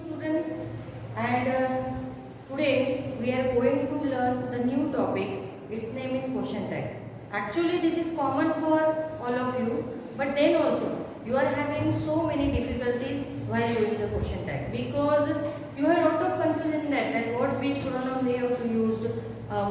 students, and today we are going to learn the new topic. Its name is question tag. Actually this is common for all of you, but then also you are having so many difficulties while doing the question tag because you have a lot of confusion in that which pronoun we have to use,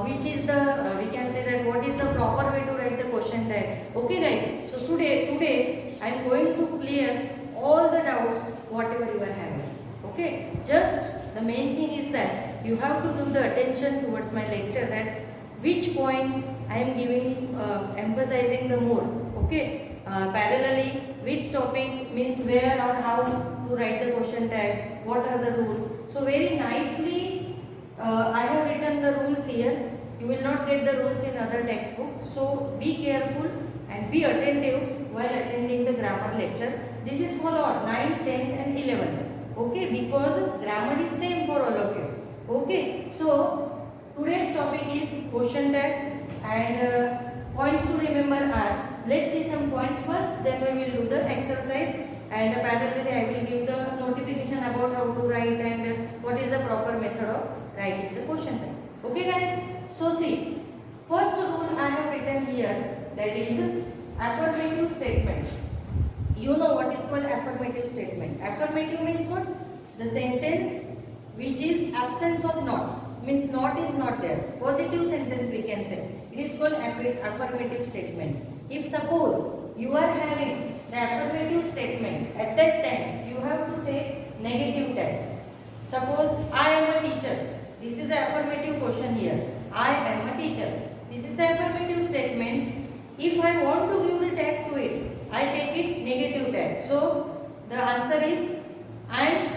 which is the we can say that what is the proper way to write the question tag. Okay guys, so today I am going to clear all the doubts whatever you are having. Okay, just the main thing is that you have to give the attention towards my lecture, that which point I am giving emphasizing the more. Okay, parallelly which topic means where or how to write the question tag, what are the rules. So very nicely I have written the rules here. You will not get the rules in other textbook. So be careful and be attentive while attending the grammar lecture. This is for all 9, 10 and 11. Okay, because grammar is same for all of you. Okay, so today's topic is question tag, and points to remember are, let's see some points first, then we will do the exercise, and parallelly I will give the notification about how to write and what is the proper method of writing the question tag. Okay guys, so see, first rule I have written here, that is affirmative statement. You know what is called affirmative statement. Affirmative means what? The sentence which is absence of not, means not is not there. Positive sentence we can say. It is called affirmative statement. If suppose you are having the affirmative statement, at that time you have to take negative tag. Suppose I am a teacher. This is the affirmative question here. I am a teacher. This is the affirmative statement. If I want to give the tag to it, I take it negative tag. So the answer is and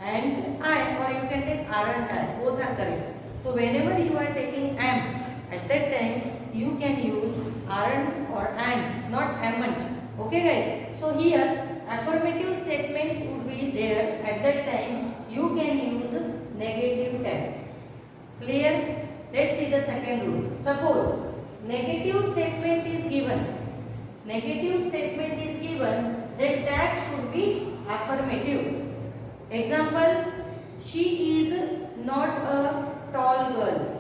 I, or you can take aren't I. Both are correct. So whenever you are taking am, at that time you can use aren't or and, not amn't. Okay guys. So here affirmative statements would be there. At that time you can use negative tag. Clear? Let's see the second rule. Suppose negative statement is given. Negative statement is given, then tag should be affirmative. Example, she is not a tall girl.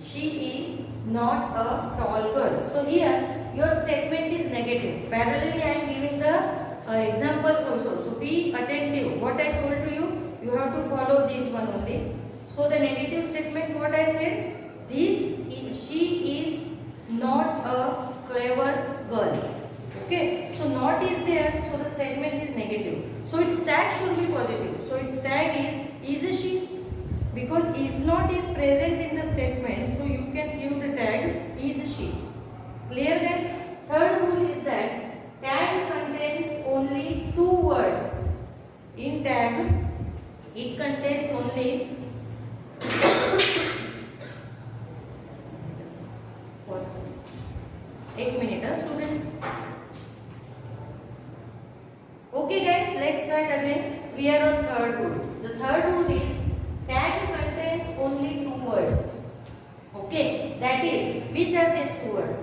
She is not a tall girl. So here your statement is negative. Parallelly I am giving the example also. So be attentive. What I told to you, you have to follow this one only. So the negative statement, what I said, she is not a clever girl. Okay, so not is there, so the statement is negative. So its tag should be positive. So its tag is she, because is not is present in the statement, so you can give the tag is she. Clear guys? Third rule is that tag contains only two words. In tag, it contains only एक minute, students. Okay guys, let's start again. We are on third rule. The third rule is tag contains only two words. Okay, that is, which are these two words?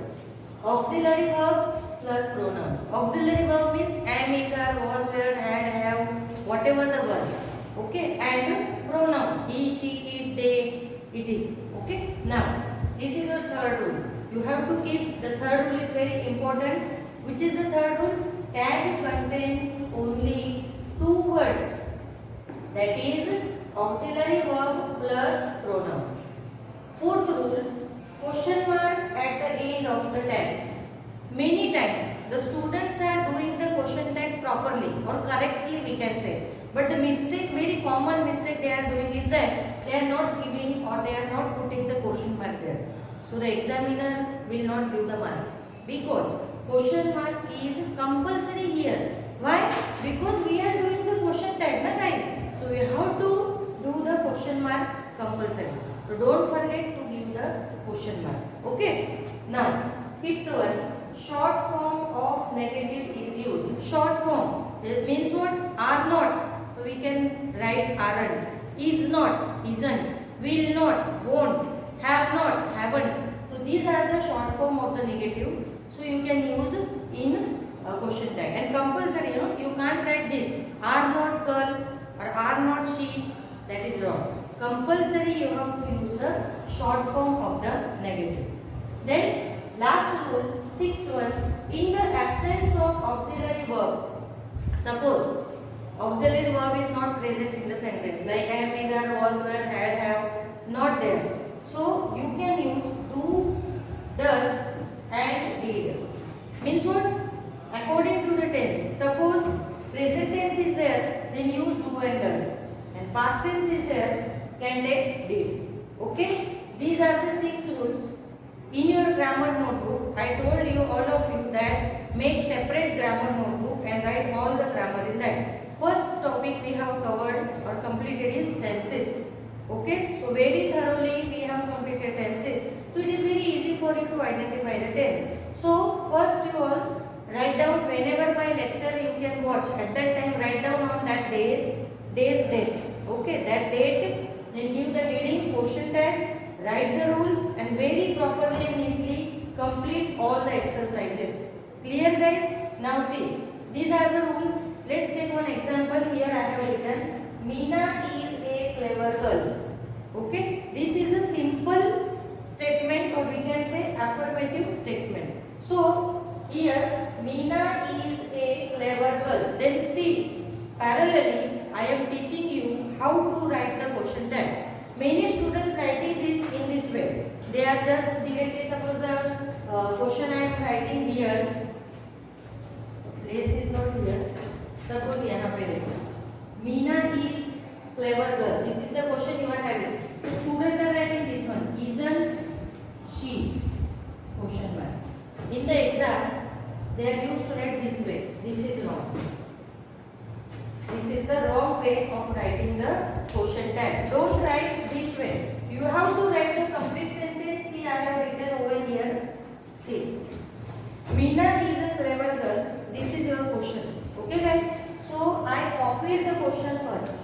Auxiliary verb plus pronoun. Auxiliary verb means am, is, are, was, were, had, have, whatever the verb. Okay, and pronoun he, she, it, they, it is. Okay, now this is your third rule. You have to keep, the third rule is very important. Which is the third rule? Tag contains only two words. That is auxiliary verb plus pronoun. Fourth rule, question mark at the end of the tag. Many times the students are doing the question tag properly or correctly we can say. But the mistake, very common mistake they are doing is that they are not giving or they are not putting the question mark there. So the examiner will not give the marks because question mark is compulsory here. Why? Because we are doing the question tag, na guys. So we have to do the question mark compulsory. So don't forget to give the question mark. Okay. Now fifth one, short form of negative is used. Short form, it means what? Are not. So we can write aren't. Is not, isn't. Will not, won't. Have not, haven't. So these are the short form of the negative. So you can use in question tag. And compulsory, you can't write this. Are not girl or are not sheep, that is wrong. Compulsory you have to use the short form of the negative. Then last rule, sixth one, in the absence of auxiliary verb, suppose auxiliary verb is not present in the sentence like am, is, are, was, were, had, have, not there. So you can use do, does and did. Means what? According to the tense. Suppose present tense is there, then use do and does. And past tense is there, can take did. Okay? These are the 6 rules. In your grammar notebook, I told you, all of you, that make separate grammar notebook and write all the grammar in that. First topic we have covered or completed is tenses. Okay? So very thoroughly we have completed tenses. So it is very easy for you to identify the tense. So first you all write down whenever my lecture you can watch. At that time write down on that day's date. Okay? That date. Then give the heading, question tag. Write the rules and very properly and neatly complete all the exercises. Clear guys? Now see, these are the rules. Let's take one example. Here I have written, Meena is a clever girl. Okay? This is a simple statement or we can say affirmative statement. So, here Meena is a clever girl. Then see, parallelly I am teaching you how to write the question tag. Many students writing this in this way. They are just directly, suppose the question I am writing here, place is not here. Suppose यहाँ पे देखो, Meena is clever girl. This is the question you are having. The students are writing this one. Isn't she? Question mark. In the exam, they are used to write this way. This is wrong. This is the wrong way of writing the question tag. Don't write this way. You have to write the complete sentence. See, I have written over here. See, Meena is a clever girl. This is your question. Okay, guys? So, I copied the question first.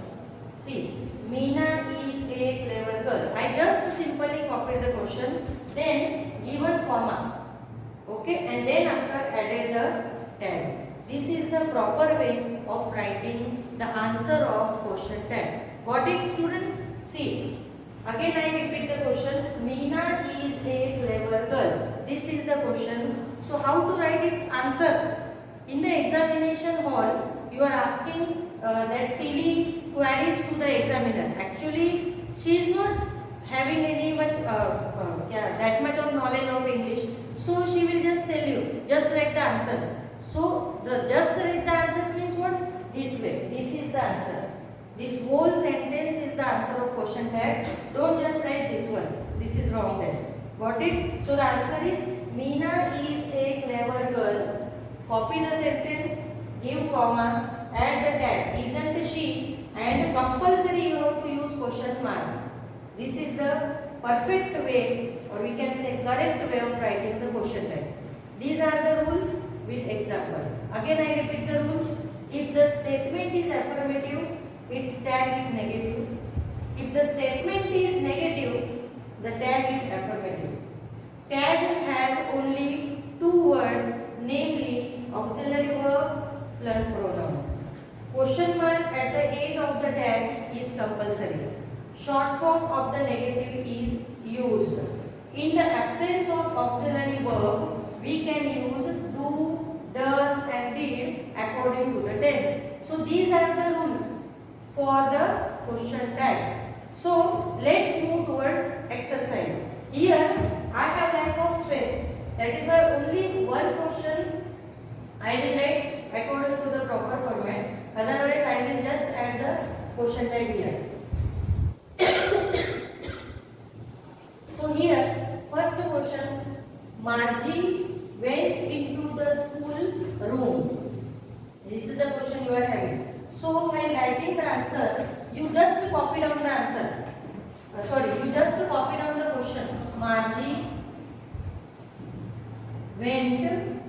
See, Meena is a clever girl. I just simply copied the question. Then, given comma. Okay, and then after added the tag. This is the proper way of writing the answer of question tag. Got it, students? See. Again I repeat the question. Meena is a clever girl. This is the question. So how to write its answer? In the examination hall, you are asking that silly queries to the examiner. Actually, she is not having any much that much of knowledge of English. So she will just tell you, just write the answers. So the just write the answers means what? This way. This is the answer. This whole sentence is the answer of question tag. Don't just write this one. This is wrong then. Got it? So the answer is Meena is a clever girl. Copy the sentence, give comma, add the tag. Isn't she? And compulsory you have to use question mark. This is the perfect way, or we can say correct way of writing the question tag. These are the rules with example. Again I repeat the rules. If the statement is affirmative, its tag is negative. If the statement is negative, the tag is affirmative. Tag has only 2 words, namely auxiliary verb plus pronoun. Question mark at the end of the tag is compulsory. Short form of the negative is used. In the absence of auxiliary verb, we can use do, does and did according to the tense. So these are the rules for the question tag. So let's move towards exercise. Here I have lack of space. That is why only one question I will write according to the proper format. Otherwise I will just add the question tag here. So here first question, Margie went into the school room. This is the question you are having. So while writing the answer, you just copy down the answer. You just copy down the question. Margie went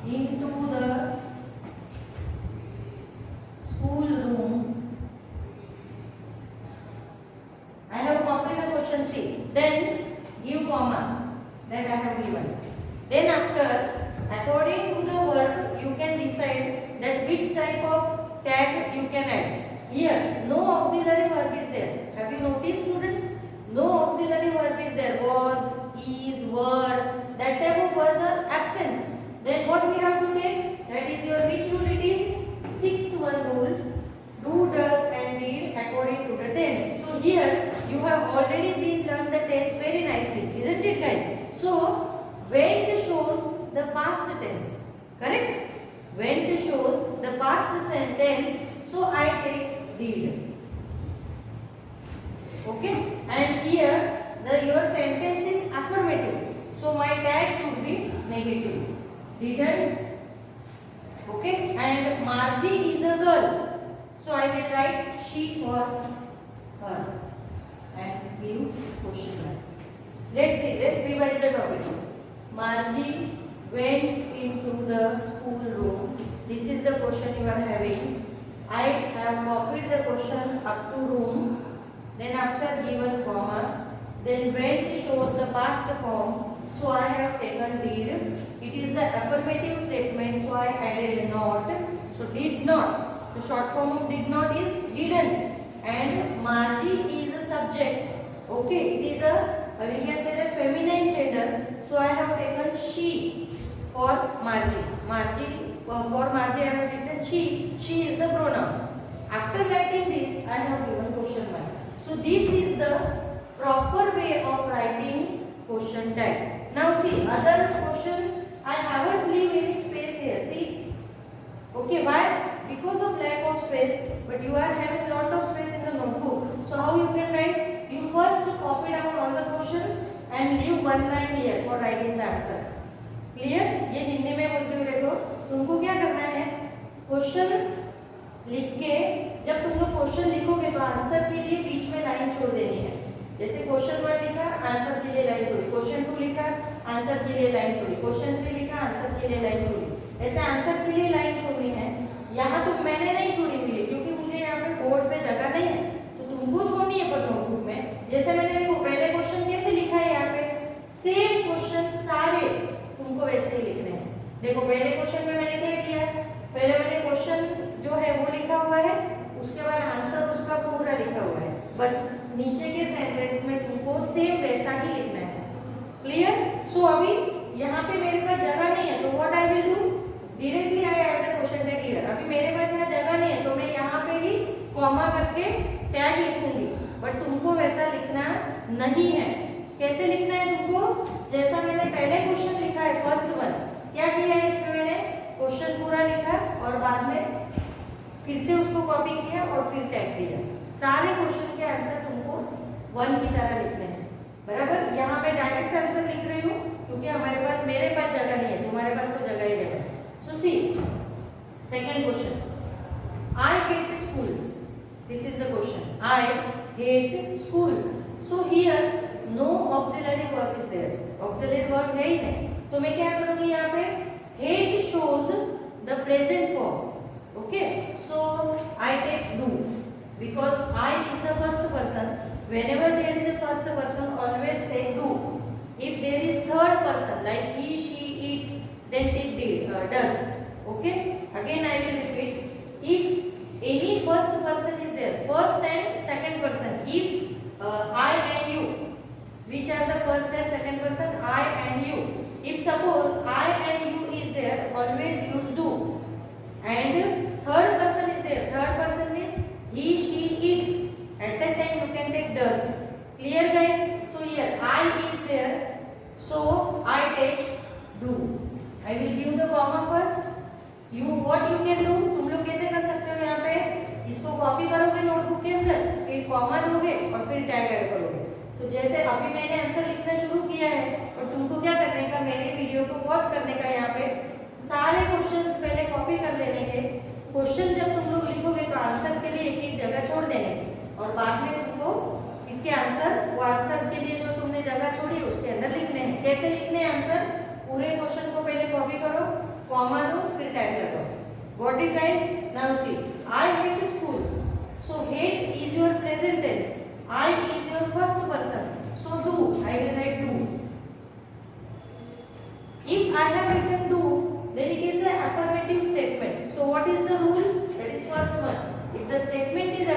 into the school room. I have copied the question C. Then give comma. That I have given. Then after, according to the verb, you can decide that which type of tag you can add. here no auxiliary verb is there. Have you noticed, students? No auxiliary verb is there. Was, is, were, that type of words are absent. Then what we have to take? That is your which rule it is? Sixth one rule. Do, does and did according to the tense. So here you have already been learned the tense very nicely, isn't it, guys? So went shows the past tense, correct? Went shows the past tense, so I take did. Okay, and here your sentence is affirmative, so my tag should be negative. Didn't. Okay, and Margie is a girl, so I will write she for her and give question mark. Let's see, let's revise the topic. Margie went into the school room. This is the question you are having. I have copied the question up to room, then after given comma, then went shows the past form, so I have taken did. It is the affirmative statement, so I added not. So did not. The short form of did not is didn't. And Margie is a subject. Okay, it is a, we can say the feminine gender, so I have taken she for Margie. For Margie I have written she. She is the pronoun. After writing this, I have given question mark. So this is the proper way of writing question tag. Now see, other questions I haven't leave any space here. See, okay, why? Because of lack of space. But you are having lot of space in the notebook. So how you can write? You first copy down all the questions and leave one line here for writing the answer. Clear? ये हिंदी में बोलते हुए देखो, तुमको क्या करना है? Questions लिख के जब तुम लोग क्वेश्चन लिखोगे तो आंसर के लिए बीच में लाइन छोड़ देनी है. जैसे क्वेश्चन 1 लिखा, आंसर के लिए लाइन छोड़ी. क्वेश्चन 2 लिखा, आंसर के लिए लाइन छोड़ी. क्वेश्चन 3 लिखा, आंसर के लिए लाइन छोड़ी. ऐसे आंसर के लिए लाइन छोड़नी है. यहाँ तो मैंने नहीं छोड़ी हुई है क्योंकि मुझे यहाँ पे बोर्ड पे जगह नहीं है, तो तुमको छोड़नी है पर नोटबुक में. जैसे मैंने देखो पहले क्वेश्चन कैसे लिखा है, यहाँ पे सेम क्वेश्चन सारे तुमको वैसे ही लिखने हैं. देखो पहले क्वेश्चन में मैंने क्या किया, पहले मैंने क्वेश्चन जो है वो लिखा हुआ है, उसके बाद आंसर उसका पूरा लिखा हुआ है. बस नीचे के सेंटेंस में तुमको सेम वैसा ही लिखना है. क्लियर? सो अभी यहाँ पे मेरे पास जगह नहीं है, तो what I will do, directly I add the question tag here. अभी मेरे पास यहाँ जगह नहीं है, तो मैं यहाँ पे ही कॉमा करके टैग लिखूंगी. बट तुमको वैसा लिखना नहीं है. कैसे लिखना है तुमको? जैसा मैंने पहले क्वेश्चन लिखा है, फर्स्ट वन, क्या किया है इसमें मैंने क्वेश्चन पूरा लिखा और बाद में फिर से उसको कॉपी किया और फिर टैग दिया. सारे क्वेश्चन के आंसर तुमको वन की तरह लिखने हैं. बराबर? यहाँ पे डायरेक्ट आंसर लिख रही हूँ क्योंकि मेरे पास जगह नहीं है, तुम्हारे पास तो जगह ही जगह है. So see, second question. I hate schools. This is the question. I hate schools. So here no auxiliary verb is there. Auxiliary verb है ही नहीं. तो मैं क्या करूँगी यहाँ पे? Hate shows the present form. Okay. So I take do because I is the first person. Whenever there is a first person, always say do. If there is third person like he, she, it, then take does. Okay, again I will repeat. If any first person is there, first and second person, if I and you, which are the first and second person? I and you. If suppose I and you is there, always use do. And third person is there, third person means he, she, it. At that time you can take does. Clear guys? So here I is there, so I take do. I will give the comma first. What you can do, तुम लोग कैसे कर सकते हो, यहाँ पे इसको copy करोगे नोटबुक के अंदर, फिर कॉमा दोगे और फिर टैग ऐड करोगे. तो जैसे अभी मैंने आंसर लिखना शुरू किया है और तुमको क्या करने का, मेरे वीडियो को पॉज करने का, यहाँ पे सारे क्वेश्चंस पहले कॉपी कर लेने के. क्वेश्चन जब तुम लोग लिखोगे तो आंसर के लिए एक एक जगह छोड़ देने और बाद में तुमको इसके आंसर, वो आंसर के लिए जो तुमने जगह छोड़ी उसके अंदर लिखने हैं. कैसे लिखने हैं आंसर? पूरे क्वेश्चन को पहले कॉपी करो, कॉमा दो, फिर टैग लगाओ. Got it guys? Now see, I hate schools. So hate is your present tense. I is your first person. So do, I will write do. If I have written do, then it is an affirmative statement. So what is the rule? That is first one. If the statement is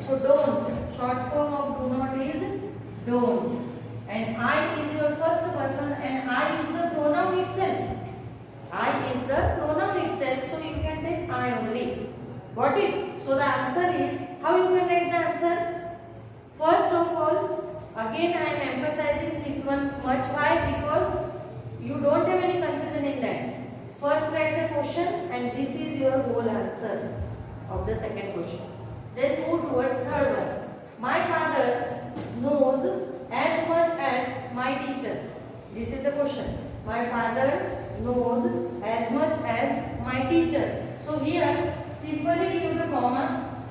So don't. Short form of do not is don't. And I is your first person and I is the pronoun itself. I is the pronoun itself, so you can take I only. Got it? So the answer is, how you can write the answer? First of all, again I am emphasizing this one much. Why? Because you don't have any confusion in that. First write the question and this is your whole answer of the second question. Then move towards third one. My father knows as much as my teacher. This is the question. My father knows as much as my teacher. So here simply give the comma.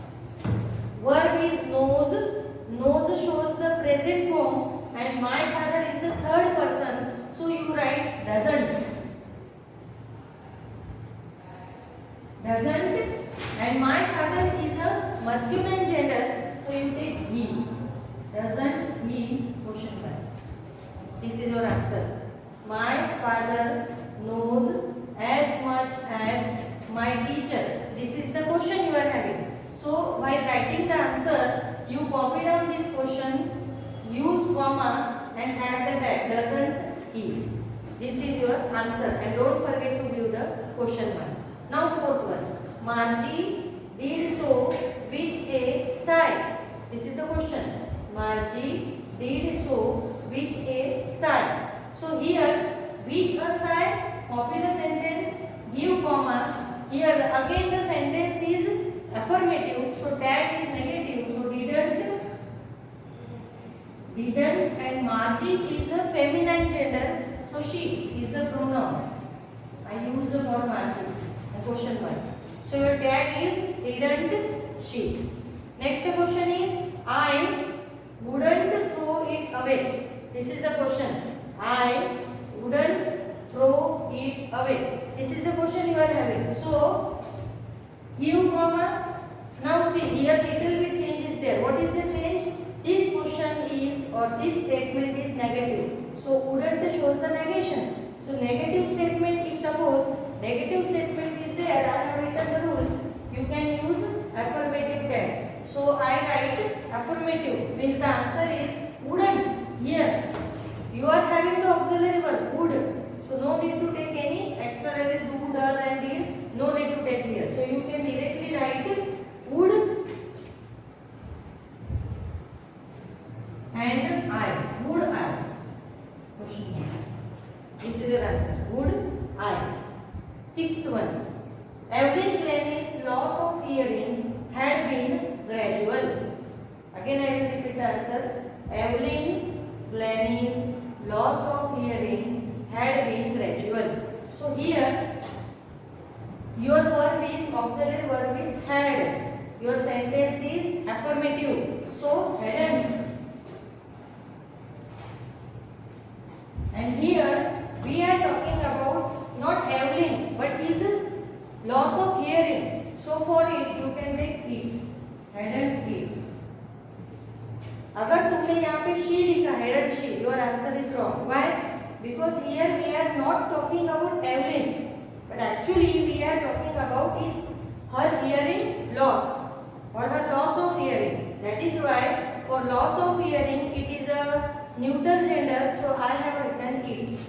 Verb is knows. Knows shows the present form and my father is the third person. So you write doesn't. Doesn't. And my father is a masculine gender. So you take he. Doesn't he? Question mark. This is your answer. My father knows as much as my teacher. This is the question you are having. So while writing the answer, you copy down this question, use comma and add the tag. Doesn't he? This is your answer and don't forget to give the question mark. Now fourth one. Margie did so with a sigh. This is the question. Margie did so with a sigh. So here with a sigh, copy the sentence, give comma. Here again the sentence is affirmative, so tag is negative. So didn't and Margie is a feminine gender, so she is the pronoun. I use the word Margie and question mark. So your tag is didn't she. Next question is I wouldn't throw it away. This is the question. I wouldn't throw it away. This is the question you are having. So give comma. Now see here little bit change is there. What is the change? This question is or this statement is negative. So wouldn't shows the negation. So negative statement, if suppose negative statement is there, I have written the rules. You can use affirmative tag. So I write affirmative means the answer is wouldn't. Here you are having the auxiliary verb would. So no need to take any extra do, does and did. No need to take here. So you can directly write would and I. Would I? Question mark. This is your answer. Would I? Sixth one. Evelyn Glennie's loss of hearing had been gradual. Again I will repeat the answer. Evelyn Glennie's loss of hearing had been gradual. So here your verb is auxiliary verb is had. Your sentence is affirmative. So hadn't. And here we are talking about not Evelyn but his loss of hearing. So for it you can take it. Hadn't it. अगर तुमने यहाँ पे she लिखा hadn't she, your answer is wrong. Why? Because here we are not talking about Evelyn, but actually we are talking about its her hearing loss or her loss of hearing. That is why for loss of hearing it is a neuter gender. So I have written it.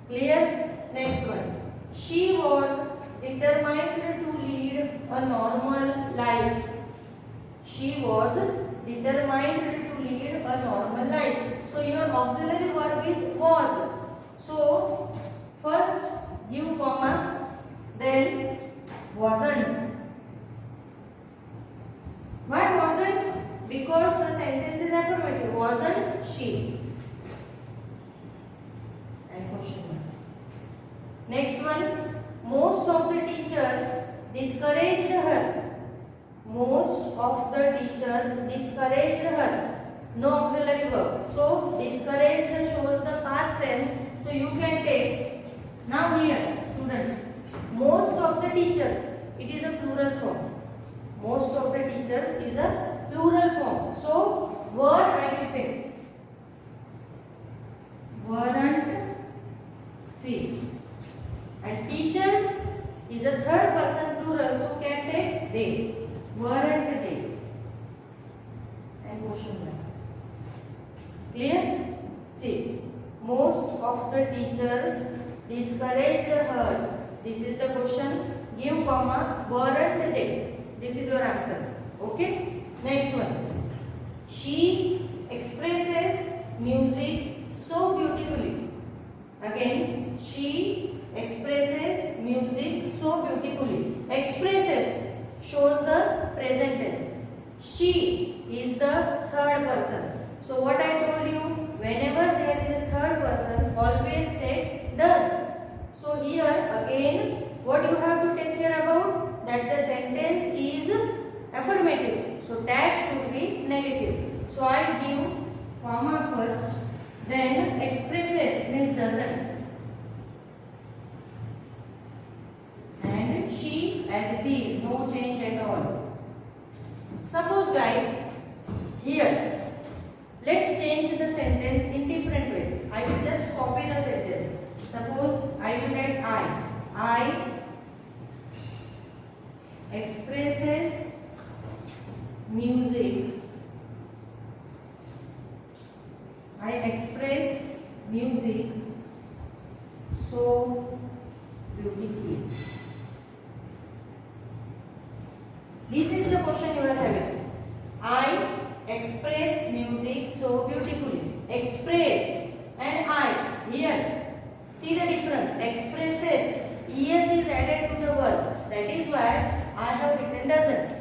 Clear? Next one. She was determined to lead a normal life. She was determined to lead a normal life. So your auxiliary verb is was. So first give comma, then wasn't. Why wasn't? Because the sentence is affirmative. Wasn't she? And question mark. Next one. Most of the teachers discouraged her. Most of the teachers discouraged her. No auxiliary verb. So discouraged shows the past tense. So you can take. Now here students. Most of the teachers. It is a plural form. Most of the teachers is a plural form. So were I will take. Weren't see. And teachers is a third person plural. So can take they. Weren't they. question bank. Clear? See, most of the teachers discouraged her. This is the question. Give comma, weren't they? This is your answer. Okay? Next one. She expresses music so beautifully. Again, she expresses music so beautifully. Expresses shows the present tense. She is the third person. So what I told you, whenever there is a third person, always take does. So here again, what you have to take care about, that the sentence is affirmative. So tag should be negative. So I give comma first, then expresses means doesn't, and she as it is, no change at all. Suppose guys, here let's change the sentence in different way. I will just copy the sentence. Suppose I will get I expresses music. I express music so beautifully. This is the question you are having. I express music so beautifully. Express and I. Here, see the difference. Expresses. Es is added to the verb. That is why I have written doesn't.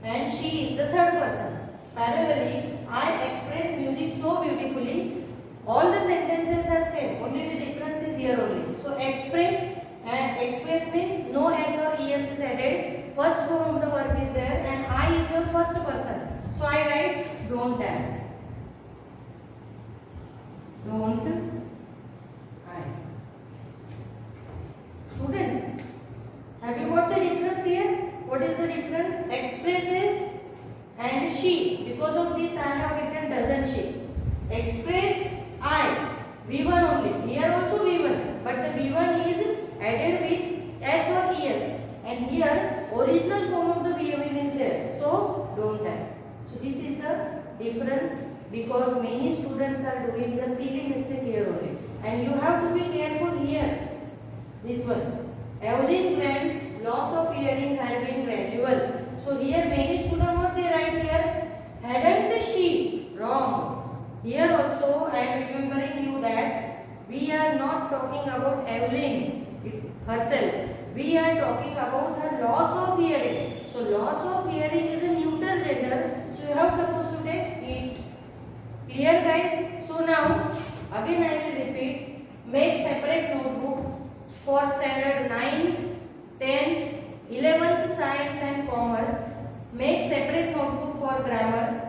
And she is the third person. Parallelly, I express music so beautifully. All the sentences are same. Only the difference is here only. So express, and express means no s or es is added. First form of the verb is there, and I is your first person. So I write don't add. Don't I. Students, have you got the difference here? What is the difference? Expresses and she. Because of this I have written doesn't she. Express I. V1 only. Here also V1. But the V1 is added with S or ES. And here original form of the V1 is there. So don't add. So this is the difference, because many students are doing the silly mistake here only. And you have to be careful here. This one. Evelyn Grant's loss of hearing had been gradual. So here many students, what they write here? Hadn't she? Wrong. Here also I am remembering you that we are not talking about Evelyn herself. We are talking about her loss of hearing. So loss of hearing is a neutral gender. So you have supposed to take it. Clear guys? So now again I will repeat. Make separate notebook for standard 9th, 10th, 11th science and commerce. Make separate notebook for grammar.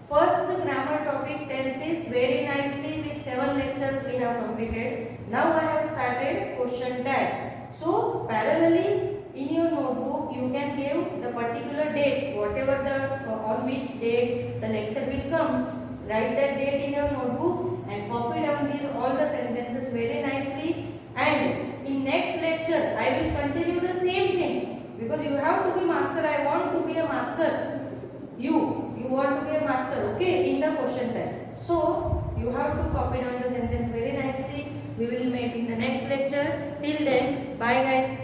First the grammar topic tenses very nicely with 7 lectures we have completed. Now I have started question tag. So parallelly in your notebook you can give the particular date, whatever the on which date the lecture will come. Write that date in your notebook and copy down these all the sentences very nicely. And in next lecture I will continue the same thing, because you have to be master. I want to be a master. You want to be a master, okay, in the question tag. So you have to copy down the sentence very nicely. We will meet in the next lecture. Till then, bye guys.